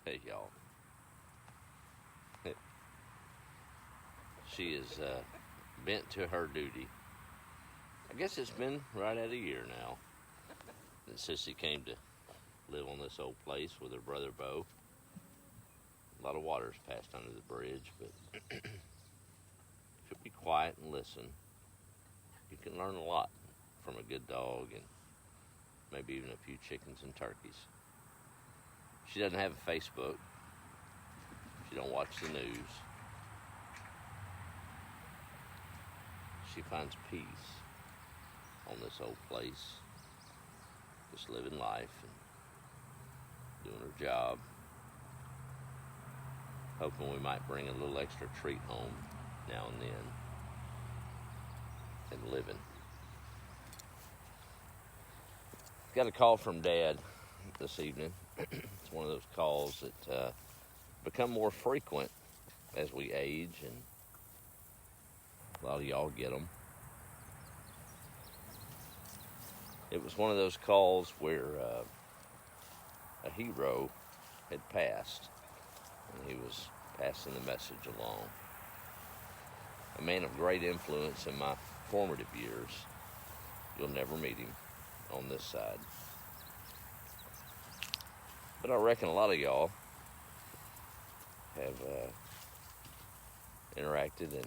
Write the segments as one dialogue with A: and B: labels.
A: Hey, y'all. She is bent to her duty. I guess it's been right at a year now that Sissy came to live on this old place with her brother Bo. A lot of water's passed under the bridge, but if you'll be quiet and listen, you can learn a lot from a good dog and maybe even a few chickens and turkeys. She doesn't have a Facebook. She don't watch the news. She finds peace on this old place, just living life and doing her job, hoping we might bring a little extra treat home now and then, and living. Got a call from Dad this evening. It's one of those calls that become more frequent as we age, and a lot of y'all get them. It was one of those calls where a hero had passed, and he was passing the message along. A man of great influence in my formative years. You'll never meet him on this side. But I reckon a lot of y'all have interacted and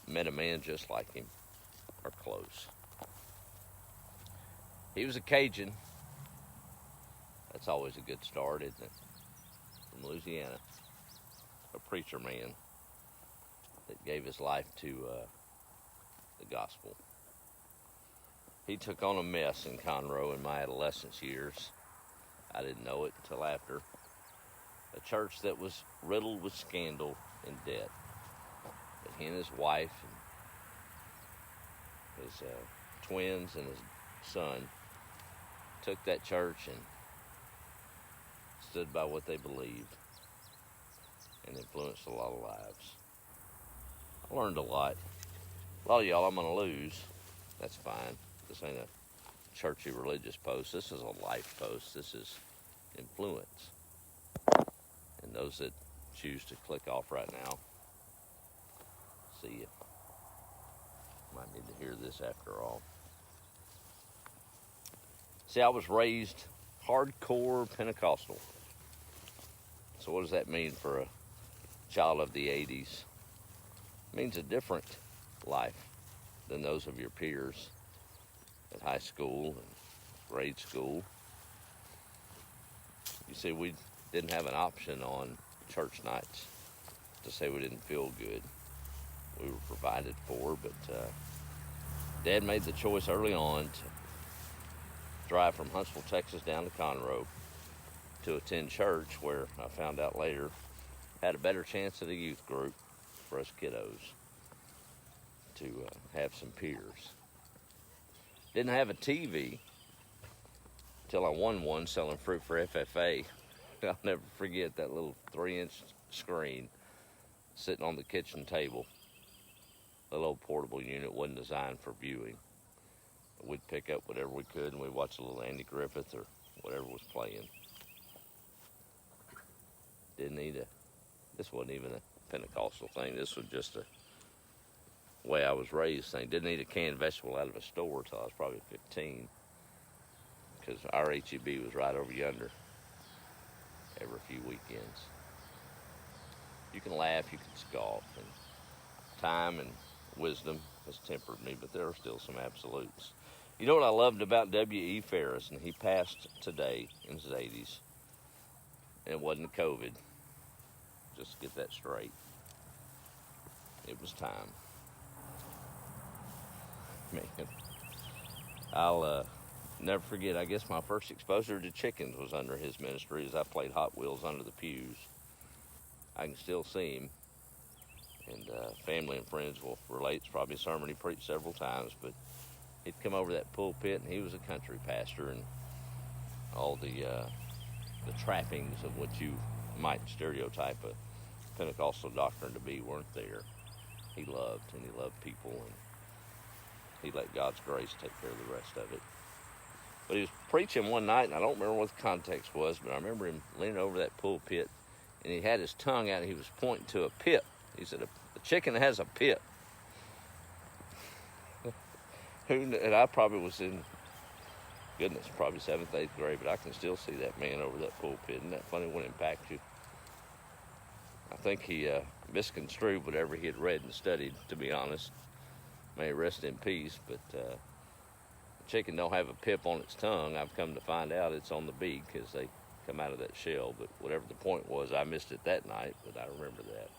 A: met a man just like him, or close. He was a Cajun. That's always a good start, isn't it? From Louisiana. A preacher man that gave his life to the gospel. He took on a mess in Conroe in my adolescence years. I didn't know it until after. A church that was riddled with scandal and debt. But he and his wife and his twins and his son took that church and stood by what they believed and influenced a lot of lives. I learned a lot. A lot of y'all I'm going to lose. That's fine. This ain't a churchy religious post. This is a life post. This is influence. And those that choose to click off right now, see you. Might need to hear this after all. See, I was raised hardcore Pentecostal. So what does that mean for a child of the 80s? It means a different life than those of your peers at high school and grade school. You see, we didn't have an option on church nights to say we didn't feel good. We were provided for, but Dad made the choice early on to drive from Huntsville, Texas down to Conroe to attend church, where I found out later had a better chance at a youth group for us kiddos to have some peers. Didn't have a TV till I won one selling fruit for FFA. I'll never forget that little 3-inch screen sitting on the kitchen table. The little portable unit wasn't designed for viewing. We'd pick up whatever we could and we'd watch a little Andy Griffith or whatever was playing. Didn't need this wasn't even a Pentecostal thing. This was just a way I was raised thing. Didn't eat a canned vegetable out of a store until I was probably 15, because our HEB was right over yonder every few weekends. You can laugh, you can scoff, and time and wisdom has tempered me, but there are still some absolutes. You know what I loved about W.E. Ferris, and he passed today in his 80s, and it wasn't COVID. Just to get that straight. It was time. Man, I'll never forget, I guess my first exposure to chickens was under his ministry as I played Hot Wheels under the pews. I can still see him, and family and friends will relate. It's probably a sermon he preached several times, but he'd come over that pulpit, and he was a country pastor, and all the trappings of what you might stereotype a Pentecostal doctrine to be weren't there. He loved, and he loved people, and he let God's grace take care of the rest of it. But he was preaching one night, and I don't remember what the context was, but I remember him leaning over that pulpit, and he had his tongue out, and he was pointing to a pit. He said, a chicken has a pit. And I probably was in, goodness, probably 7th, 8th grade, but I can still see that man over that pulpit. Isn't that funny when it impacts you? I think he misconstrued whatever he had read and studied, to be honest. May rest in peace, but the chicken don't have a pip on its tongue. I've come to find out it's on the beak because they come out of that shell. But whatever the point was, I missed it that night, but I remember that.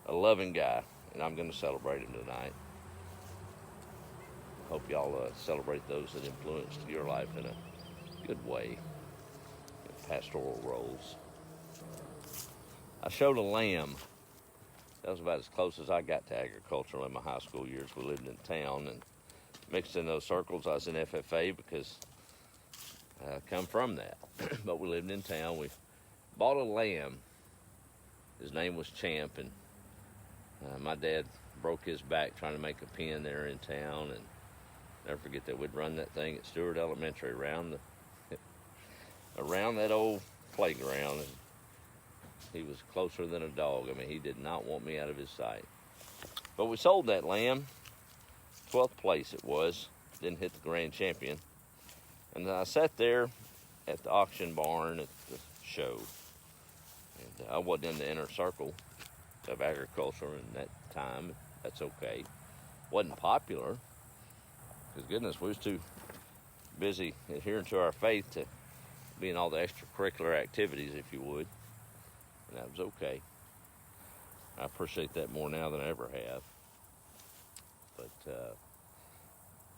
A: A loving guy, and I'm going to celebrate him tonight. Hope y'all celebrate those that influenced your life in a good way, in pastoral roles. I showed a lamb. That was about as close as I got to agriculture in my high school years. We lived in town and mixed in those circles. I was in FFA because I come from that. But we lived in town. We bought a lamb. His name was Champ, and my dad broke his back trying to make a pen there in town, and never forget that we'd run that thing at Stewart Elementary around that old playground, and he was closer than a dog. I mean, he did not want me out of his sight. But we sold that lamb. 12th place it was. Didn't hit the grand champion. And I sat there at the auction barn at the show. And I wasn't in the inner circle of agriculture in that time. That's okay. Wasn't popular. Because goodness, we was too busy adhering to our faith to be in all the extracurricular activities, if you would. And that was okay. I appreciate that more now than I ever have. But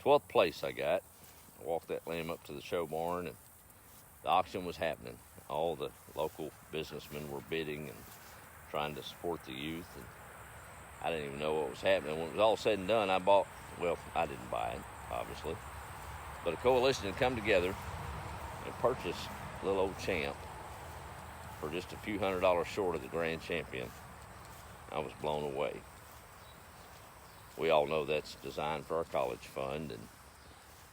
A: 12th place I got. I walked that lamb up to the show barn, and the auction was happening. All the local businessmen were bidding and trying to support the youth, and I didn't even know what was happening. When it was all said and done, I didn't buy it, obviously, but a coalition had come together and purchased little old Champ for just a few $100s short of the grand champion. I was blown away. We all know that's designed for our college fund, and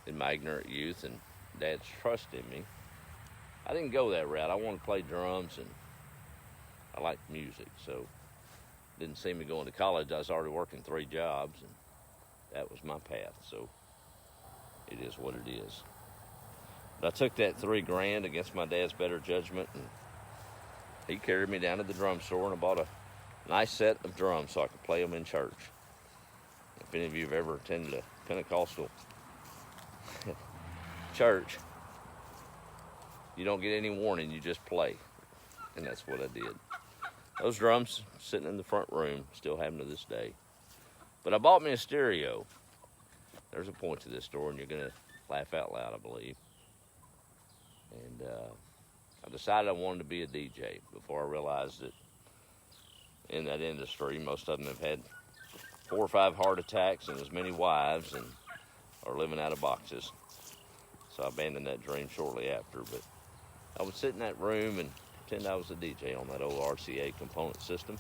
A: in my ignorant youth and Dad's trust in me, I didn't go that route. I wanted to play drums, and I liked music, so didn't see me going to college. I was already working 3 jobs, and that was my path, so it is what it is. But I took that $3 grand against my dad's better judgment, and he carried me down to the drum store, and I bought a nice set of drums so I could play them in church. If any of you have ever attended a Pentecostal church, you don't get any warning, you just play. And that's what I did. Those drums sitting in the front room, still have them to this day. But I bought me a stereo. There's a point to this story, and you're going to laugh out loud, I believe. And I decided I wanted to be a DJ before I realized that in that industry, most of them have had 4 or 5 heart attacks and as many wives and are living out of boxes. So I abandoned that dream shortly after. But I would sit in that room and pretend I was a DJ on that old RCA component system.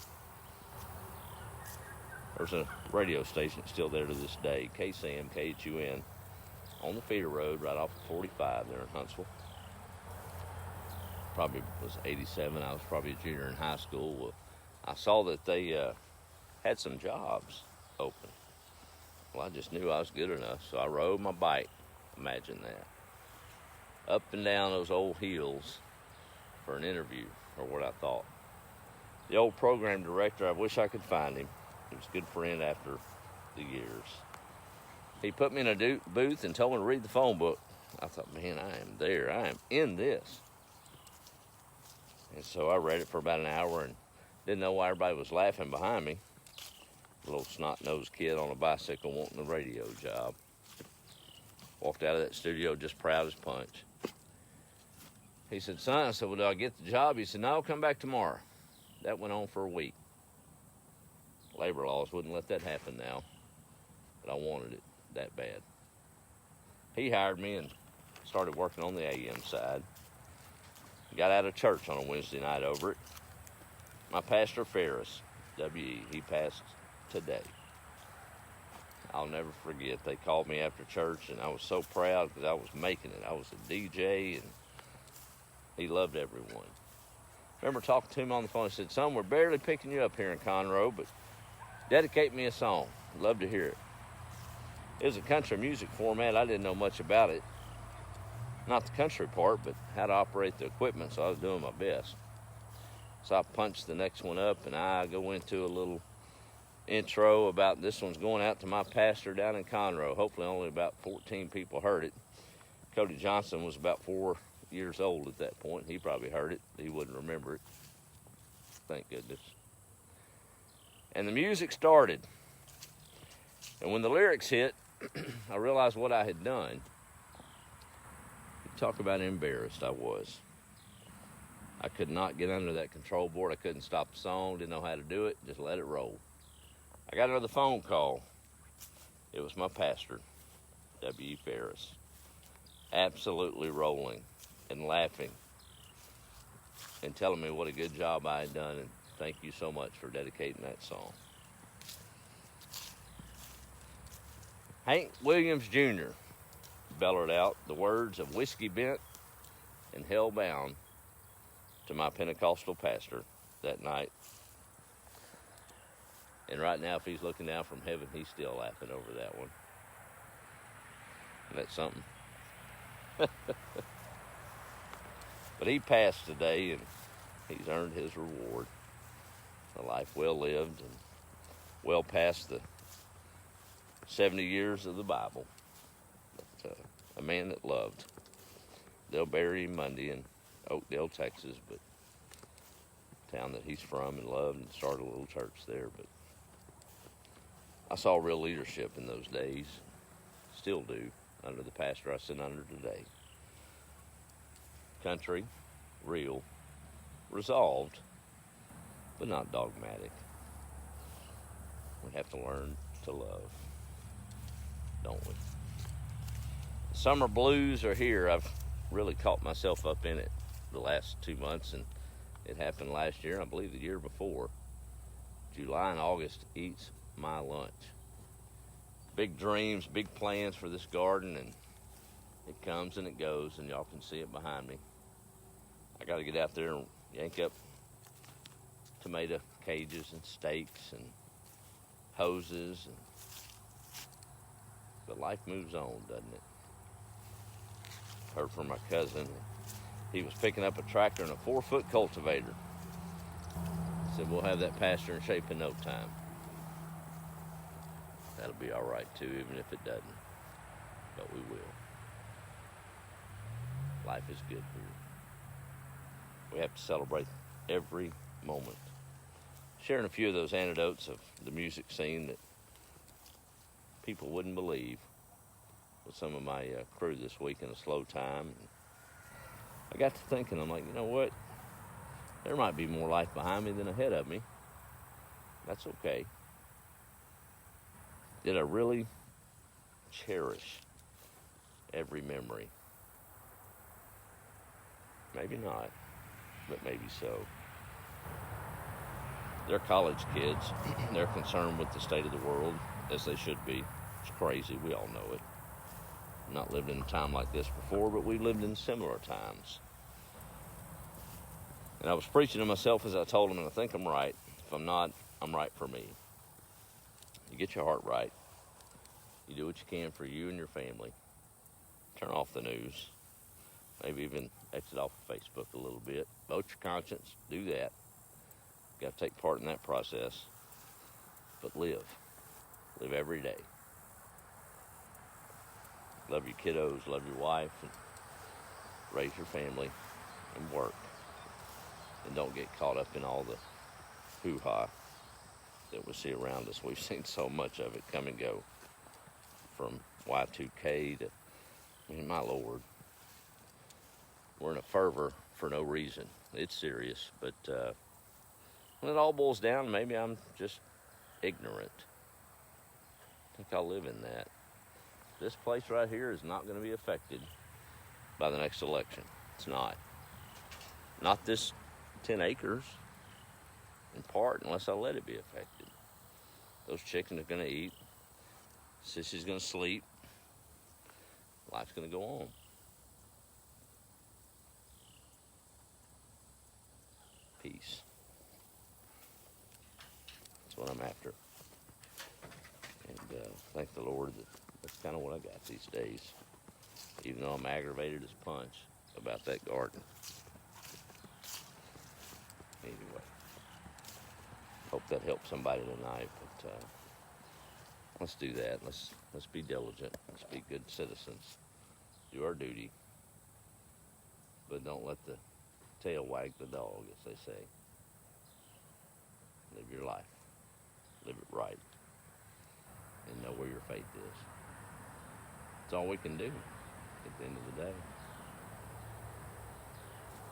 A: There's a radio station still there to this day, KSAM, KHUN, on the feeder road right off of 45 there in Huntsville. Probably was 87. I was probably a junior in high school. I saw that they had some jobs open. Well, I just knew I was good enough, so I rode my bike. Imagine that. Up and down those old hills for an interview, or what I thought. The old program director, I wish I could find him. He was a good friend after the years. He put me in a booth and told me to read the phone book. I thought, man, I am there. I am in this. And so I read it for about an hour and didn't know why everybody was laughing behind me. A little snot-nosed kid on a bicycle wanting a radio job. Walked out of that studio just proud as punch. He said, son, I said, well, do I get the job? He said, no, come back tomorrow. That went on for a week. Labor laws wouldn't let that happen now, but I wanted it that bad. He hired me and started working on the AM side. Got out of church on a Wednesday night over it. My pastor, Ferris, W.E., he passed today. I'll never forget. They called me after church, and I was so proud because I was making it. I was a DJ, and he loved everyone. Remember talking to him on the phone. He said, "Son, we're barely picking you up here in Conroe, but dedicate me a song. Love to hear it." It was a country music format. I didn't know much about it. Not the country part, but how to operate the equipment, so I was doing my best. So I punched the next one up, and I go into a little intro about this one's going out to my pastor down in Conroe. Hopefully only about 14 people heard it. Cody Johnson was about 4 years old at that point. He probably heard it. He wouldn't remember it. Thank goodness. And the music started. And when the lyrics hit, I realized what I had done. Talk about embarrassed I was. I could not get under that control board. I couldn't stop the song. Didn't know how to do it. Just let it roll. I got another phone call. It was my pastor, W. Ferris. Absolutely rolling and laughing and telling me what a good job I had done, and thank you so much for dedicating that song. Hank Williams Jr. bellowed out the words of Whiskey Bent and Hellbound to my Pentecostal pastor that night. And right now, if he's looking down from heaven, he's still laughing over that one. Isn't that something? But he passed today, and he's earned his reward. A life well lived and well past the 70 years of the Bible. But, a man that loved. They'll bury him Monday in Oakdale, Texas, but town that he's from and loved, and started a little church there. But I saw real leadership in those days, still do, under the pastor I sit under today. Country, real, resolved, but not dogmatic. We have to learn to love, don't we? The summer blues are here. I've really caught myself up in it the last 2 months, and it happened last year, and I believe the year before. July and August eats my lunch. Big dreams, big plans for this garden, and it comes and it goes, and y'all can see it behind me. I got to get out there and yank up tomato cages and stakes and hoses, but life moves on, doesn't it? Heard from my cousin. He was picking up a tractor and a 4-foot cultivator. Said, we'll have that pasture in shape in no time. That'll be all right, too, even if it doesn't. But we will. Life is good here. We have to celebrate every moment. Sharing a few of those anecdotes of the music scene that people wouldn't believe with some of my crew this week in a slow time. I got to thinking, I'm like, you know what? There might be more life behind me than ahead of me. That's okay. Did I really cherish every memory? Maybe not, but maybe so. They're college kids. They're concerned with the state of the world, as they should be. It's crazy. We all know it. Not lived in a time like this before, but we lived in similar times. And I was preaching to myself as I told them, and I think I'm right. If I'm not, I'm right for me. You get your heart right. You do what you can for you and your family. Turn off the news. Maybe even exit off of Facebook a little bit. Vote your conscience. Do that. Got to take part in that process. But live. Live every day. Love your kiddos. Love your wife. And raise your family. And work. And don't get caught up in all the hoo-ha that we see around us. We've seen so much of it come and go. From Y2K to, my Lord. We're in a fervor for no reason. It's serious, but when it all boils down, maybe I'm just ignorant. I think I'll live in that. This place right here is not going to be affected by the next election. It's not. Not this 10 acres, in part, unless I let it be affected. Those chickens are going to eat. Sissy's going to sleep. Life's going to go on. Peace. That's what I'm after. And thank the Lord that that's kind of what I got these days. Even though I'm aggravated as punch about that garden. Anyway, hope that helps somebody tonight. But let's do that. Let's be diligent. Let's be good citizens. Do our duty. But don't let the tail wag the dog, as they say. Live your life. Live it right. And know where your faith is. That's all we can do at the end of the day.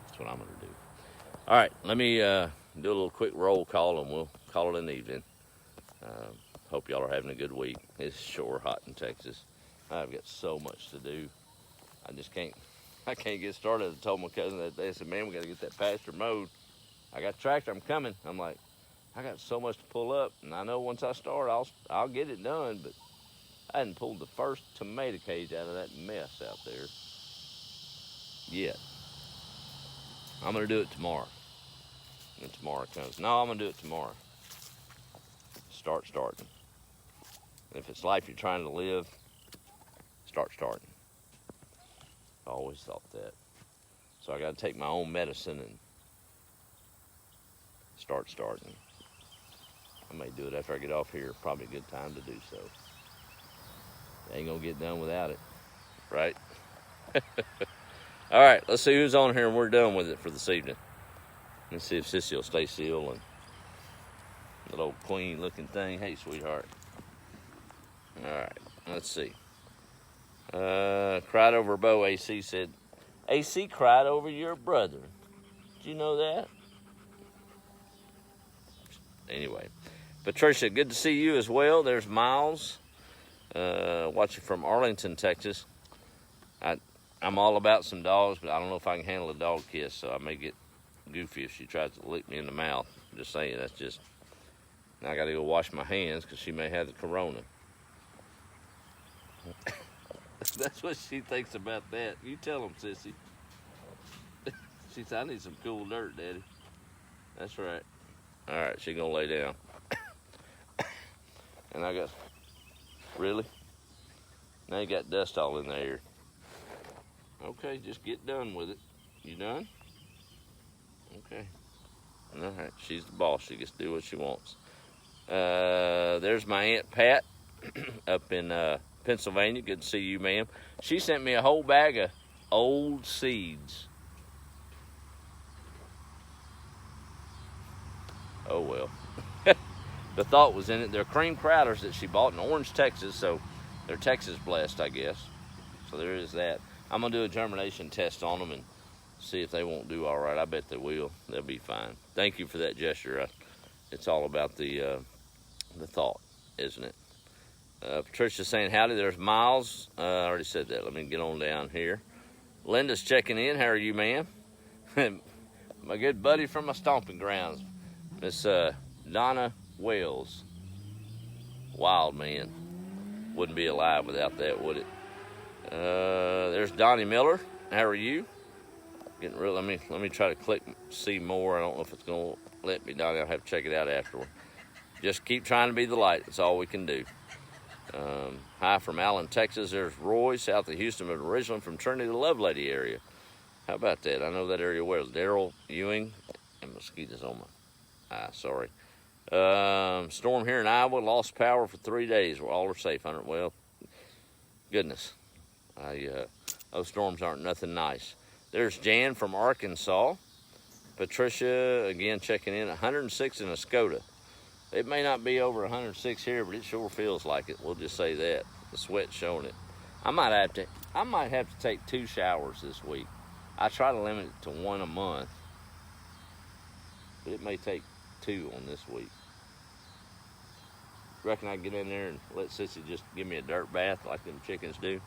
A: That's what I'm going to do. All right, let me do a little quick roll call, and we'll call it an evening. Hope y'all are having a good week. It's sure hot in Texas. I've got so much to do. I can't get started. I told my cousin that day, I said, man, we got to get that pasture mowed. I got the tractor, I'm coming. I'm like, I got so much to pull up, and I know once I start, I'll get it done, but I hadn't pulled the first tomato cage out of that mess out there yet. I'm going to do it tomorrow. When tomorrow comes. No, I'm going to do it tomorrow. Starting. And if it's life you're trying to live, starting. I always thought that. So I got to take my own medicine and starting. I may do it after I get off here. Probably a good time to do so. Ain't going to get done without it. Right? All right, let's see who's on here, and we're done with it for this evening. Let's see if Sissy will stay still and that old queen looking thing. Hey, sweetheart. All right, let's see. Cried over Bo. AC said, AC cried over your brother. Did you know that? Anyway, Patricia, good to see you as well. There's Miles, watching from Arlington, Texas. I'm all about some dogs, but I don't know if I can handle a dog kiss, so I may get goofy if she tries to lick me in the mouth. I'm just saying, that's just... Now I got to go wash my hands because she may have the corona. That's what she thinks about that. You tell them, Sissy. She said, I need some cool dirt, Daddy. That's right. All right, she going to lay down. And I got... Really? Now you got dust all in the air. Okay, just get done with it. You done? Okay. All right, she's the boss. She gets to do what she wants. There's my Aunt Pat up in Pennsylvania. Good to see you, ma'am. She sent me a whole bag of old seeds. Oh, well. The thought was in it. They're cream crowders that she bought in Orange, Texas, so they're Texas blessed, I guess. So there is that. I'm going to do a germination test on them and see if they won't do all right. I bet they will. They'll be fine. Thank you for that gesture. It's all about the thought, isn't it? Patricia's saying howdy. There's Miles. I already said that. Let me get on down here. Linda's checking in. How are you, ma'am? My good buddy from my stomping grounds, Miss Donna Wells. Wild man. Wouldn't be alive without that, would it? There's Donnie Miller. How are you? Getting real. Let me try to click see more. I don't know if it's gonna let me, Donnie. I'll have to check it out afterward. Just keep trying to be the light. That's all we can do. Hi from Allen, Texas. There's Roy, south of Houston, but originally from Trinity, the Lovelady area. How about that? I know that area well. Daryl Ewing and mosquitoes on my eye. Sorry. Storm here in Iowa. Lost power for 3 days. All are safe. Well, goodness. Those storms aren't nothing nice. There's Jan from Arkansas. Patricia, again, checking in. 106 in Escoda. It may not be over 106 here, but it sure feels like it. We'll just say that. The sweat's showing it. I might have to take 2 showers this week. I try to limit it to 1 a month, but it may take 2 on this week. Reckon I can get in there and let Sissy just give me a dirt bath like them chickens do?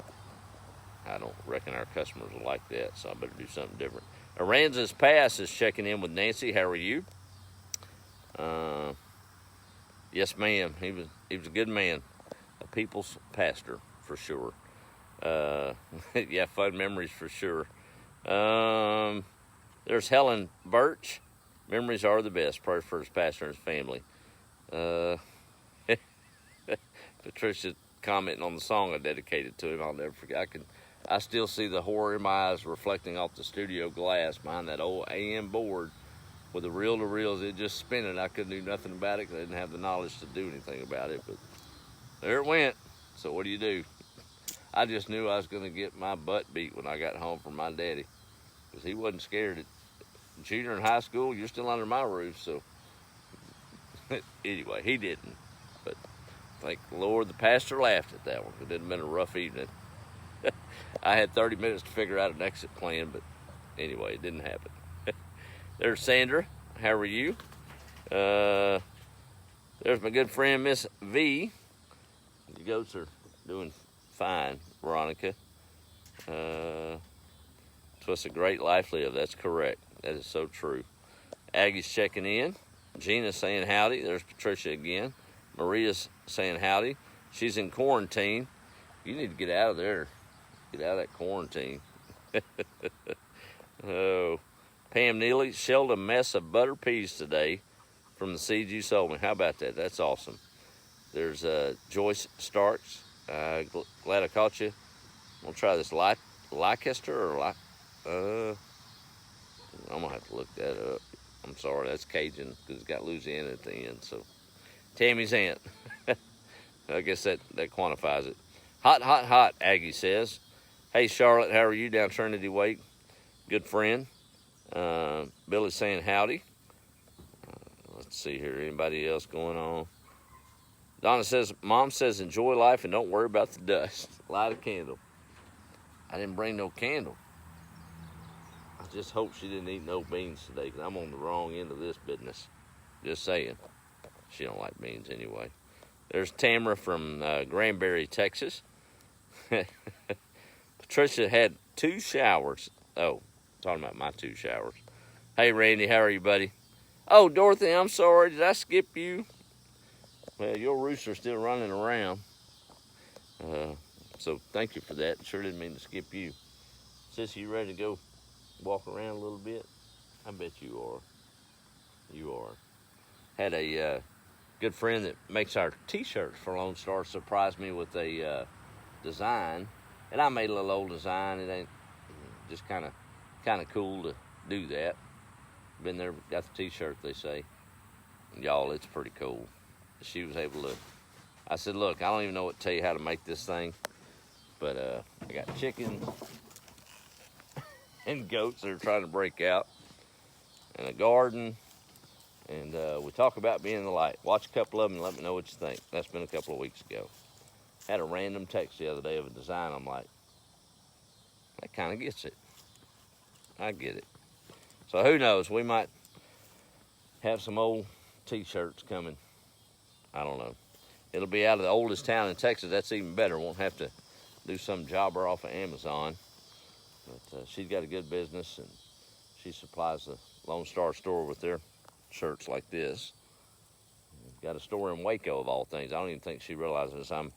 A: I don't reckon our customers will like that, so I better do something different. Aransas Pass is checking in with Nancy. How are you? Yes, ma'am. He was a good man. a people's pastor for sure. Yeah, fun memories for sure. There's Helen Birch. Memories are the best. Prayers for his pastor and his family. Patricia commenting on the song I dedicated to him. I'll never forget. I still see the horror in my eyes reflecting off the studio glass behind that old AM board with the reel-to-reels. It just spinning. I couldn't do nothing about it because I didn't have the knowledge to do anything about it. But there it went. So what do you do? I just knew I was going to get my butt beat when I got home from my daddy, because he wasn't scared. Junior in high school, you're still under my roof. So anyway, he didn't. But thank the Lord, the pastor laughed at that one. It had been a rough evening. I had 30 minutes to figure out an exit plan, but anyway, it didn't happen. There's Sandra. How are you? There's my good friend, Miss V. The goats are doing fine, Veronica. So it's a great life lived. That's correct. That is so true. Aggie's checking in. Gina's saying howdy. There's Patricia again. Maria's saying howdy. She's in quarantine. You need to get out of there. Get out of that quarantine. Oh, Pam Neely shelled a mess of butter peas today from the seeds you sold me. How about that? That's awesome. There's Joyce Starks. Glad I caught you. I'm gonna try this Leicester or I'm gonna have to look that up. I'm sorry, that's Cajun because it's got Louisiana at the end. So Tammy's aunt. I guess that quantifies it. Hot, hot, hot, Aggie says. Hey, Charlotte, how are you down Trinity Wake? Good friend. Billy's saying howdy. Let's see here. Anybody else going on? Donna says, Mom says, enjoy life and don't worry about the dust. Light a candle. I didn't bring no candle. I just hope she didn't eat no beans today because I'm on the wrong end of this business. Just saying. She don't like beans anyway. There's Tamara from Granbury, Texas. Patricia had 2 showers. Oh, talking about my 2 showers. Hey, Randy, how are you, buddy? Oh, Dorothy, I'm sorry. Did I skip you? Well, your rooster's still running around. So thank you for that. Sure didn't mean to skip you. Sissy, you ready to go walk around a little bit? I bet you are. You are. Had a good friend that makes our t-shirts for Lone Star surprised me with a design. And I made a little old design. It ain't just kind of cool to do that. Been there, got the t-shirt, they say. And y'all, it's pretty cool. She was able to, I said, look, I don't even know what to tell you how to make this thing, but I got chickens and goats that are trying to break out, and a garden, and we talk about being the light. Watch a couple of them and let me know what you think. That's been a couple of weeks ago. Had a random text the other day of a design. I'm like, that kind of gets it. I get it. So who knows? We might have some old t-shirts coming. I don't know. It'll be out of the oldest town in Texas. That's even better. Won't have to do some jobber off of Amazon. But she's got a good business, and she supplies the Lone Star store with their shirts like this. Got a store in Waco, of all things. I don't even think she realizes I'm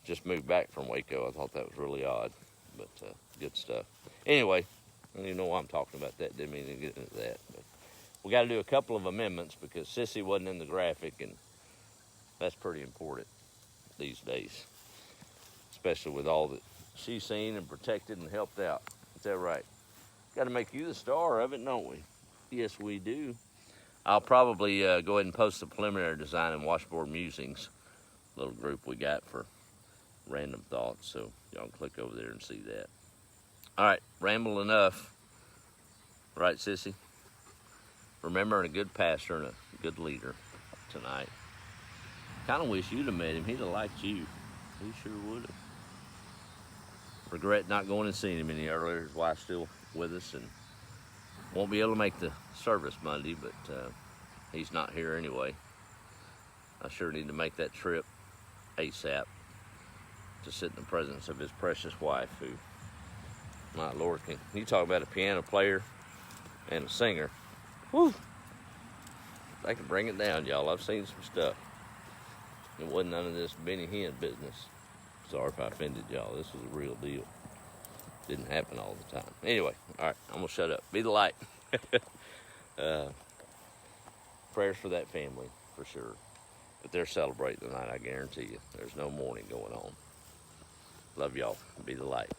A: just moved back from Waco. I thought that was really odd, but good stuff. Anyway, I don't even know why I'm talking about that. Didn't mean to get into that. But we got to do a couple of amendments because Sissy wasn't in the graphic, and that's pretty important these days, especially with all that she's seen and protected and helped out. Is that right? Got to make you the star of it, don't we? Yes, we do. I'll probably go ahead and post the preliminary design in Washboard Musings, little group we got for random thoughts, so y'all can click over there and see that. All right, ramble enough. Right, Sissy? Remembering a good pastor and a good leader tonight. Kind of wish you'd have met him. He'd have liked you. He sure would have. Regret not going and seeing him any earlier. His wife's still with us and won't be able to make the service Monday, but he's not here anyway. I sure need to make that trip ASAP to sit in the presence of his precious wife, who, my Lord, can you talk about a piano player and a singer? Whew. They can bring it down, y'all. I've seen some stuff. It wasn't none of this Benny Hinn business. Sorry if I offended y'all. This was a real deal. Didn't happen all the time. Anyway, all right, I'm gonna shut up. Be the light. Prayers for that family, for sure. But they're celebrating tonight, I guarantee you. There's no mourning going on. Love y'all. Be the light.